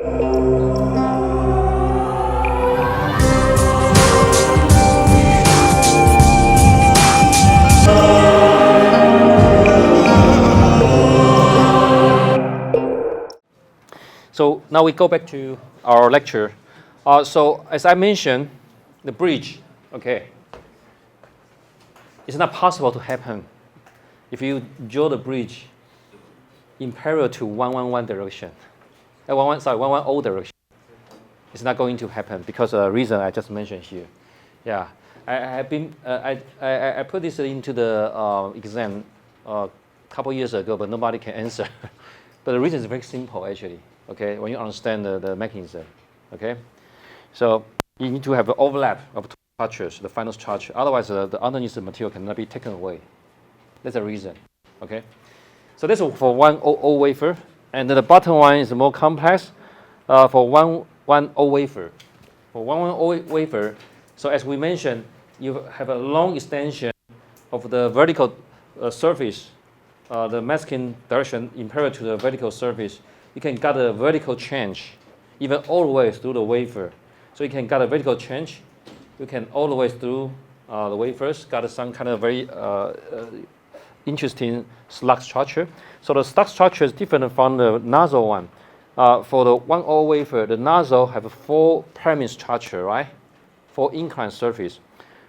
So now we go back to our lecture. So as I mentioned, the bridge, okay, it's not possible to happen if you draw the bridge in parallel to 111 direction. 110 direction. It's not going to happen because of the reason I just mentioned here. Yeah, I put this into the exam a couple years ago, but nobody can answer. But the reason is very simple actually. Okay, when you understand the mechanism. Okay, so you need to have an overlap of two structures, the final structure. Otherwise, the underneath the material cannot be taken away. That's the reason. Okay, so this is for 100 wafer, and then the bottom one is more complex. For 110 wafer, for 110 wafer. So as we mentioned, you have a long extension of the vertical surface, the masking direction in parallel to the vertical surface. You can get a vertical change, even all the way through the wafer. So you can get a vertical change. You can all the way through the wafers, got some kind of very interesting slug structure. So the slug structure is different from the nozzle one. For the 100 wafer, the nozzle have a 4 pyramid structure, right? 4 inclined surface.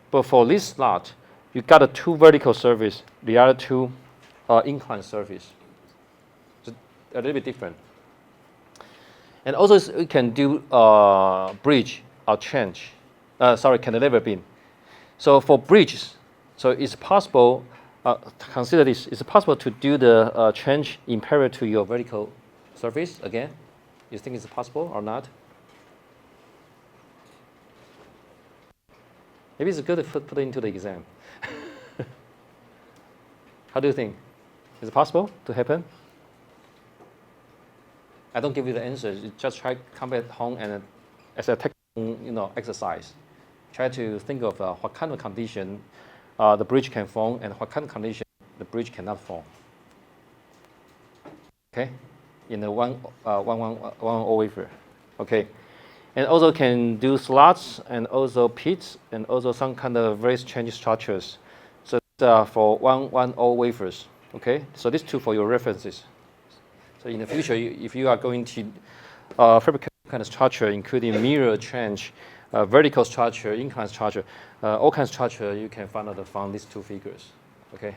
But for this slot, you got a 2 vertical surface, the other 2 inclined surface. So a little bit different. And also we can do bridge or change. Cantilever beam. So for bridges, so it's possible. Consider this: it's possible to do the change in parallel to your vertical surface again. You think it's possible or not? Maybe it's good to put it into the exam. How do you think? Is it possible to happen? I don't give you the answers. You just try to come back home and as a technical, exercise, try to think of what kind of condition the bridge can form and what kind of condition the bridge cannot form. Okay, in the 110 wafer. Okay, and also can do slots and also pits and also some kind of various change structures. So for 110 wafers. Okay, so these two for your references. So in the future, if you are going to fabricate kind of structure, including mirror change, vertical structure, inclined structure, all kinds of structure, you can find out from these 2 figures. Okay.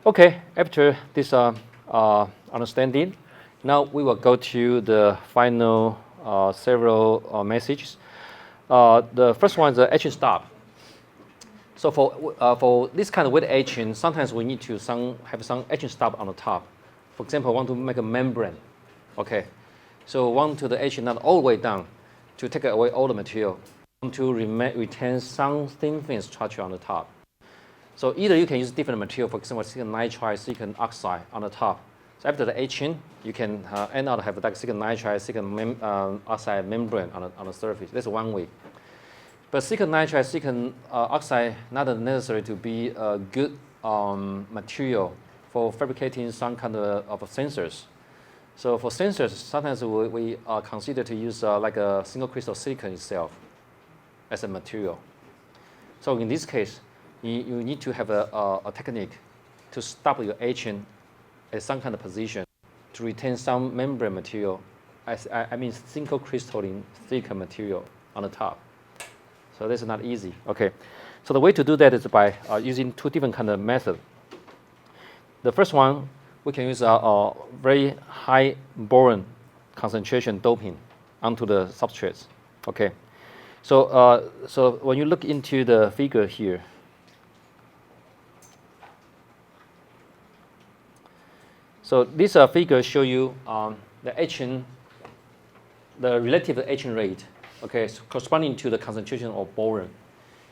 Okay. After this understanding, now we will go to the final several messages. The first one is the etch stop. So for this kind of wet etching, sometimes we need to have some etching stop on the top. For example, want to make a membrane, okay? So want to the etch not all the way down to take away all the material, want to retain some thin film structure on the top. So either you can use different material, for example, silicon nitride, silicon oxide on the top. So after the etching, you can end up have like silicon nitride, silicon oxide membrane on the surface. That's one way. But silicon nitride, silicon oxide not necessary to be a good material for fabricating some kind of sensors. So for sensors, sometimes we consider to use like a single crystal silicon itself as a material. So in this case, you need to have a technique to stop your etching at some kind of position to retain some membrane material, I mean single crystalline silicon material on the top. So this is not easy. Okay, so the way to do that is by using 2 different kind of methods. The first one, we can use a very high boron concentration doping onto the substrates. Okay, so so when you look into the figure here, so this figure show you the etching, the relative etching rate. Okay, so corresponding to the concentration of boron.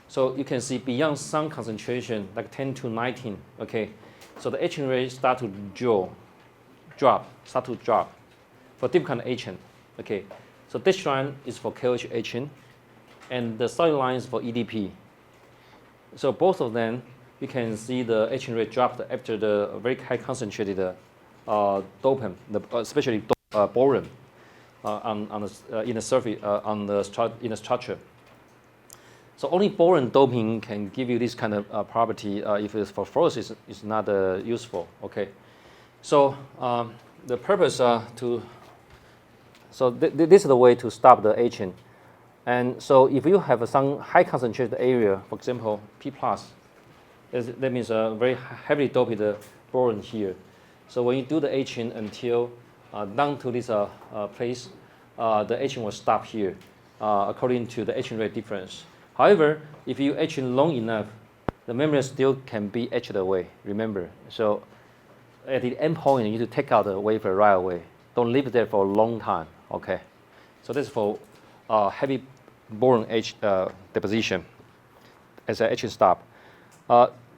So you can see beyond some concentration, like 10 to 19. Okay. So the etching rate start to drop for different kind of etching. Okay, so this line is for KOH etching, and the solid line is for EDP. So both of them, you can see the etching rate dropped after the very high concentrated dopant, especially boron. in the surface in the structure. So only boron doping can give you this kind of property. If it's for fluorosis, it's not useful. Okay. So the purpose this is the way to stop the etching. And so if you have some high concentrated area, for example, P+, that means a very heavily doped boron here. So when you do the etching until down to this place, the etching will stop here according to the etching rate difference. However, if you etch long enough, the membrane still can be etched away, remember. So at the end point, you need to take out the wafer right away. Don't leave it there for a long time, okay? So this is for heavy boron etch deposition as an etching stop.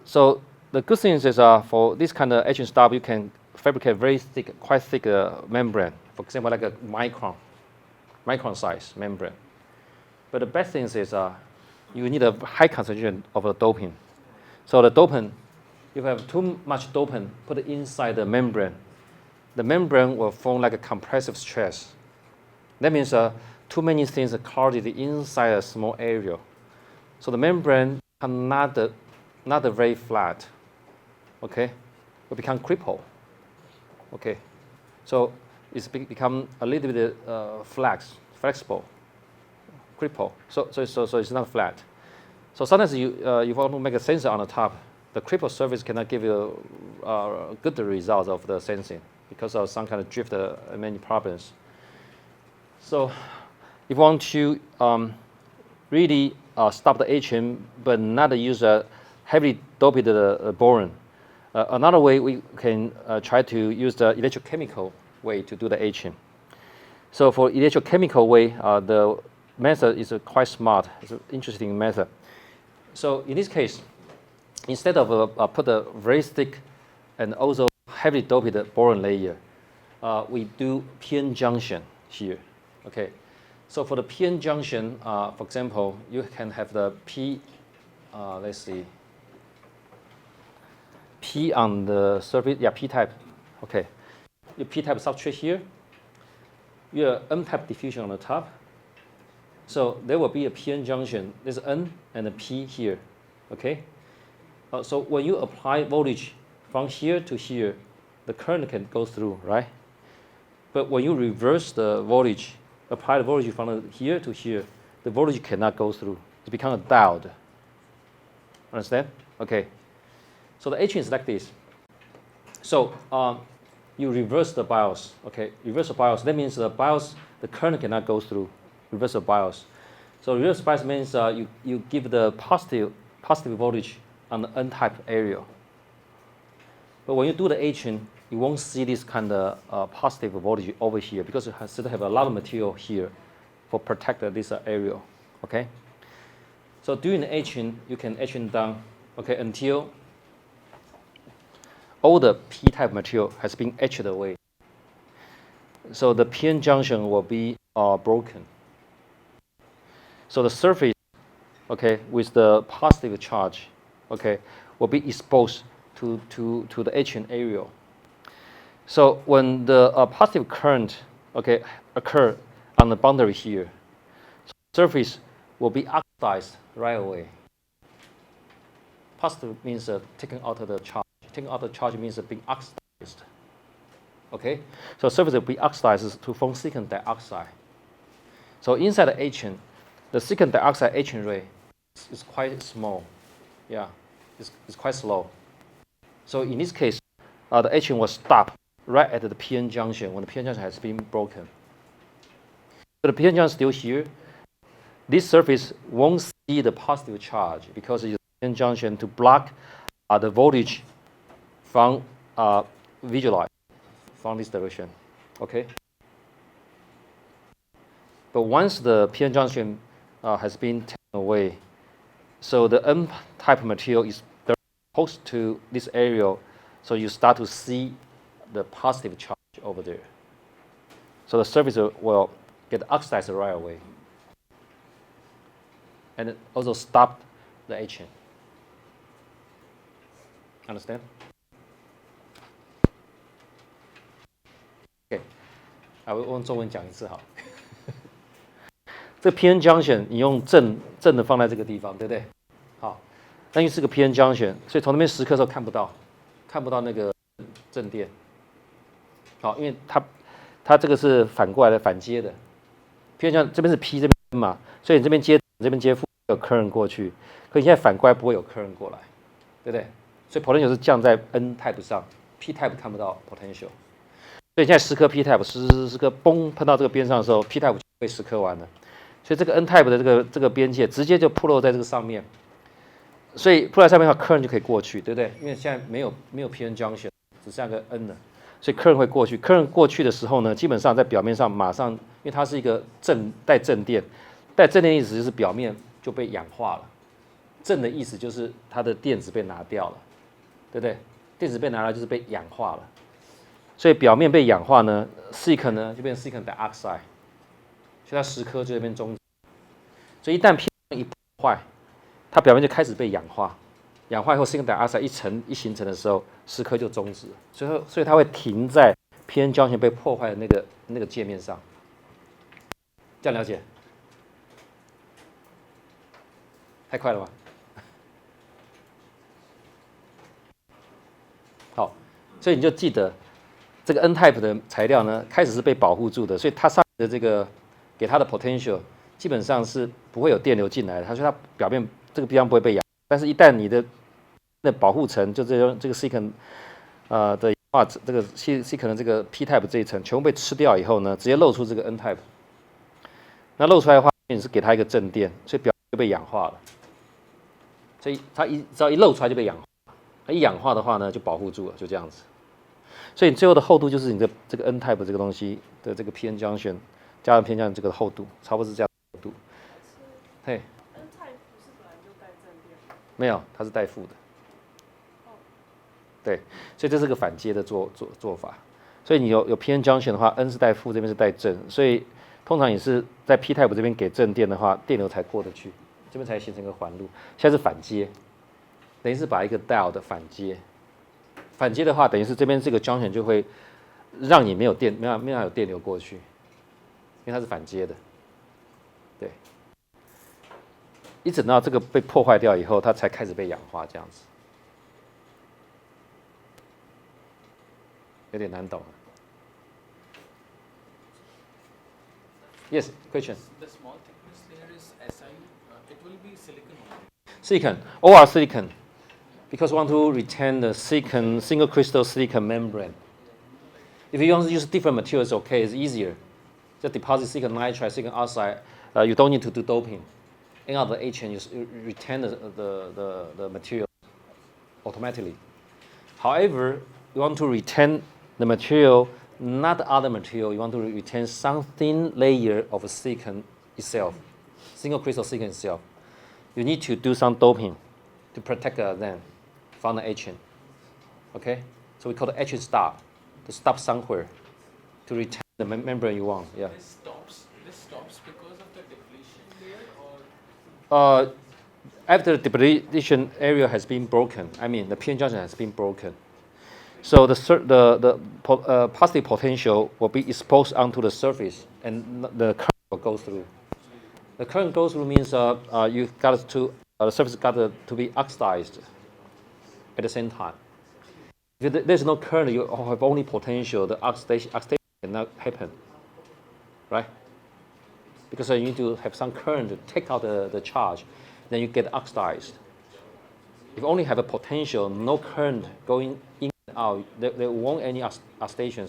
So the good thing is for this kind of etching stop, you can fabricate very thick, quite thick membrane. For example, like a micron size membrane. But the bad thing is you need a high concentration of the doping. So the dopant, if you have too much dopant put inside the membrane will form like a compressive stress. That means too many things are clouded inside a small area. So the membrane not very flat. Okay, will become crippled. Okay, so it's become a little bit flexible, cripple. So it's not flat. So sometimes you want to make a sensor on the top. The crippled surface cannot give you good results of the sensing because of some kind of drift and many problems. So if you want to really stop the etching but not use a heavily doped boron, another way we can try to use the electrochemical way to do the etching. So for electrochemical way, the method is quite smart. It's an interesting method. So in this case, instead of put a very thick and also heavily doped boron layer, we do PN junction here. Okay. So for the PN junction, for example, you can have the P, let's see, P on the surface, yeah, P-type. Okay. Your P-type substrate here, your N-type diffusion on the top. So there will be a PN junction. There's N and a P here. Okay. So when you apply voltage from here to here, the current can go through, right? But when you reverse the voltage, apply the voltage from here to here, the voltage cannot go through. It becomes a diode. Understand? Okay. So the etching is like this. So you reverse the BIOS. Okay, reverse the BIOS. That means the BIOS, the current cannot go through. Reverse the BIOS. So reverse BIOS means you give the positive voltage on the N-type area. But when you do the etching, you won't see this kind of positive voltage over here because it has to have a lot of material here for protect this area. Okay. So during the etching, you can etch it down. Okay, until all the P-type material has been etched away. So the PN junction will be broken. So the surface, okay, with the positive charge, okay, will be exposed to the etching area. So when the positive current, okay, occur on the boundary here, so the surface will be oxidized right away. Positive means taking out of the charge. Taking out the charge means being oxidized. Okay, so surface will be oxidized to form silicon dioxide. So inside the etching, the silicon dioxide etching rate is quite small. Yeah, it's quite slow. So in this case, the etching will stop right at the PN junction when the PN junction has been broken. But the PN junction is still here. This surface won't see the positive charge because it's a PN junction to block the voltage from visualize from this direction. Okay. But once the PN junction has been taken away, so the N-type material is very close to this area, so you start to see the positive charge over there. So the surface will get oxidized right away. And it also stop the etching. Understand? Okay. 我用中文讲一次好。这 PN junction 你用正的放在这个地方，对不对？好，那因为是个 PN junction， 所以从那边时刻的时候看不到那个正电。好，因为它这个是反过来的反接的 ，PN junction 这边是 P 这边嘛，所以你这边接负有 current 过去，可你现在反过来不会有 current 过来，对不对？所以 potential 是降在 N type 上 ，P type 看不到 potential。所以现在10颗 P type 10颗崩碰到这个边上的时候 ，P type 就被10颗完了。所以这个 N type 的这个边界直接就铺露在这个上面，所以铺在上面的话 ，current 就可以过去，对不对？因为现在没有 PN junction， 只剩下个 N 了，所以 current 会过去。current 过去的时候呢，基本上在表面上马上，因为它是一个带正电，带正电的意思就是表面就被氧化了，正的意思就是它的电子被拿掉了，对不对？电子被拿掉就是被氧化了，所以表面被氧化呢 ，silicon 呢就变成 silicon dioxide。所以它10颗就这边终止，所以一旦 P 一破坏，它表面就开始被氧化，氧化以后 silicon dioxide 一形成的时候，10颗就终止，所以它会停在 PN junction 被破坏的那个界面上，这样了解？太快了吧？好，所以你就记得这个 N type 的材料呢，开始是被保护住的，所以它上面的这个给它的 potential 基本上是不会有电流进来的，所以它表面这个地方不会被氧，但是一旦你的保护层就这个 silicon 的化这个 silicon 的这个 P type 这一层全部被吃掉以后呢，直接露出这个 N type， 那露出来的话，你是给它一个正电，所以表面就被氧化了，所以它只要一露出来就被氧化，它一氧化的话呢就保护住了，就这样子。所以你最后的厚度就是你的这个 N type 这个东西的这个 PN junction。加上偏向这个厚度，差不多是这样的厚度。嘿 ，N type 不是本来就带正电吗？没有，它是带负的。对，所以这是个反接的做法。所以你有 PN junction 的话 ，N 是带负，这边是带正，所以通常也是在 P type 这边给正电的话，电流才过得去，这边才形成一个环路。现在是反接，等于是把一个 diode 的反接。反接的话，等于是这边这个 junction 就会让你没有有电流过去。因为它是反接的，对，一直到这个被破坏掉以后，它才开始被氧化，这样子，有点难懂。Yes, question. The small thickness layer is Si. It will be silicon only. Silicon, or silicon, because we want to retain the silicon single crystal silicon membrane. If you want to use different materials, okay, it's easier. Just deposit silicon nitride, silicon oxide. You don't need to do doping. Any other agent, you retain the material automatically. However, you want to retain the material, not other material. You want to retain some thin layer of silicon itself, single crystal silicon itself. You need to do some doping to protect them from the agent. Okay? So we call it Etch Stop, to stop somewhere, to retain the membrane you want. Yeah. This stops because of the depletion layer, or after the depletion area has been broken, I mean the PN junction has been broken. So the positive potential will be exposed onto the surface, and the current will go through. The current goes through means you got to the surface got to be oxidized at the same time. If there's no current, you have only potential. The oxidation cannot happen, right? Because you need to have some current to take out the charge, then you get oxidized. If you only have a potential, no current going in and out, there won't any oxidation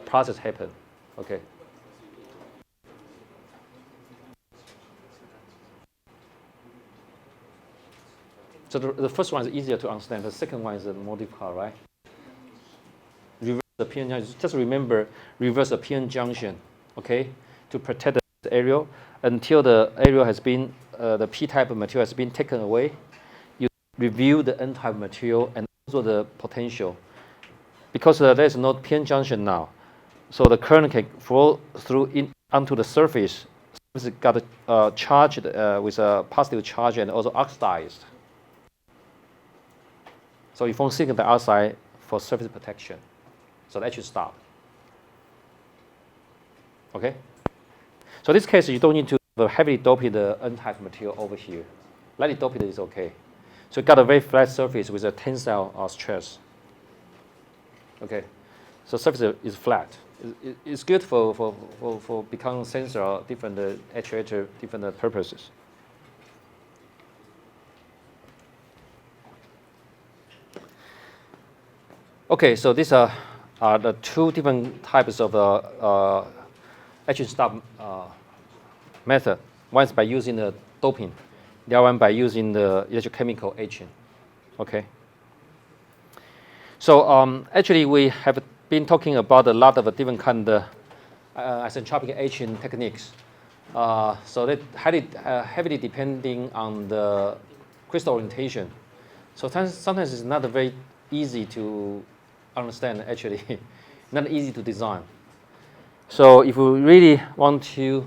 process happen. Okay. So the first one is easier to understand. The second one is more difficult, right? Reverse the PN junction. Just remember, reverse the PN junction, okay, to protect the area until the area has been, the P-type material has been taken away. You review the N-type material and also the potential. Because there is no PN junction now, so the current can flow through onto the surface. It's got charged with a positive charge and also oxidized. So you form silicon dioxide for surface protection. So that should stop. Okay. So in this case, you don't need to have a heavily doped N-type material over here. Lightly doped is okay. So you got a very flat surface with a tensile stress. Okay. So surface is flat. It's good for becoming sensor or different actuator, different purposes. Okay, so these are the two different types of etch stop method. One is by using the doping, the other one by using the electrochemical etching. Okay. So actually, we have been talking about a lot of different kind of isentropic etching techniques. So that heavily depending on the crystal orientation. So sometimes it's not very easy to understand, actually, not easy to design. So if you really want to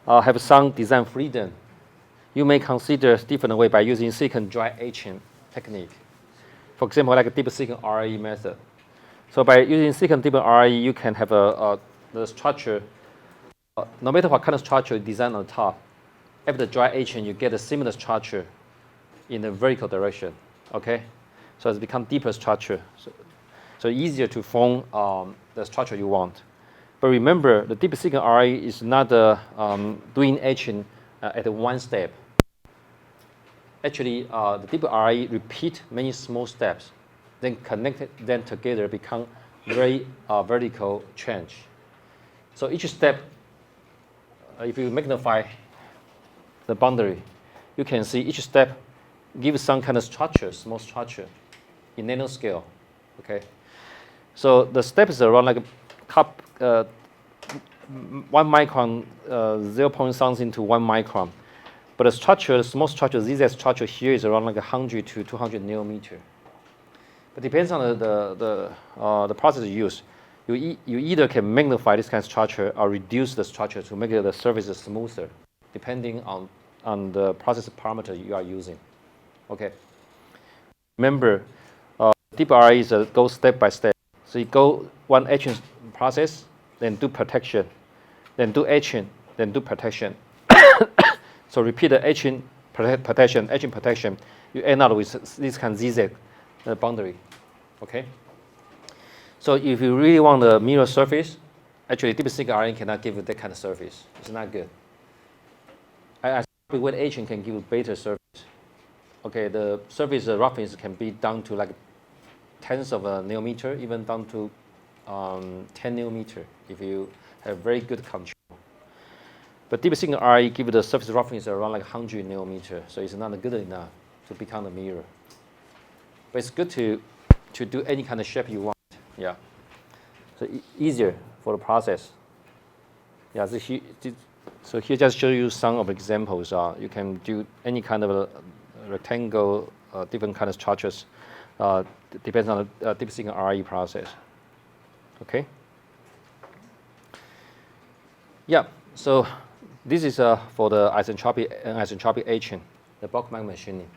have some design freedom, you may consider different way by using silicon dry etching technique. For example, like a deep silicon RE method. So by using silicon deep RE, you can have the structure, no matter what kind of structure you design on top, after dry etching, you get a similar structure in the vertical direction. Okay, so it's become deeper structure. So easier to form the structure you want. But remember, the deep silicon RE is not doing etching at one step. Actually, the deep RE repeat many small steps, then connect them together, become very vertical change. So each step, if you magnify the boundary, you can see each step gives some kind of structure, small structure, in nanoscale. Okay. So the step is around like a cup, 1 micron, 0. something to 1 micron. But the structure, the small structure, zigzag structure here is around like 100 to 200 nanometer. But depends on the process you use. You either can magnify this kind of structure or reduce the structure to make the surface smoother, depending on the process parameter you are using. Okay. Remember, deep RE is go step by step. So you go one etching process, then do protection, then do etching, then do protection. So repeat the etching, protection, etching, protection. You end up with this kind of zigzag boundary. Okay. So if you really want the mirror surface, actually deep silicon RE cannot give you that kind of surface. It's not good. With etching can give you better surface. Okay, the surface roughness can be down to like tenths of a nanometer, even down to 10 nanometer if you have very good control. But deep silicon RE give the surface roughness around like 100 nanometer, so it's not good enough to become a mirror. But it's good to do any kind of shape you want. Yeah. So easier for the process. Yeah. So here just show you some of examples. You can do any kind of a rectangle, different kind of structures. Depends on the deep silicon RE process. Okay. Yeah. So this is for the isentropic etching, the bulk machining.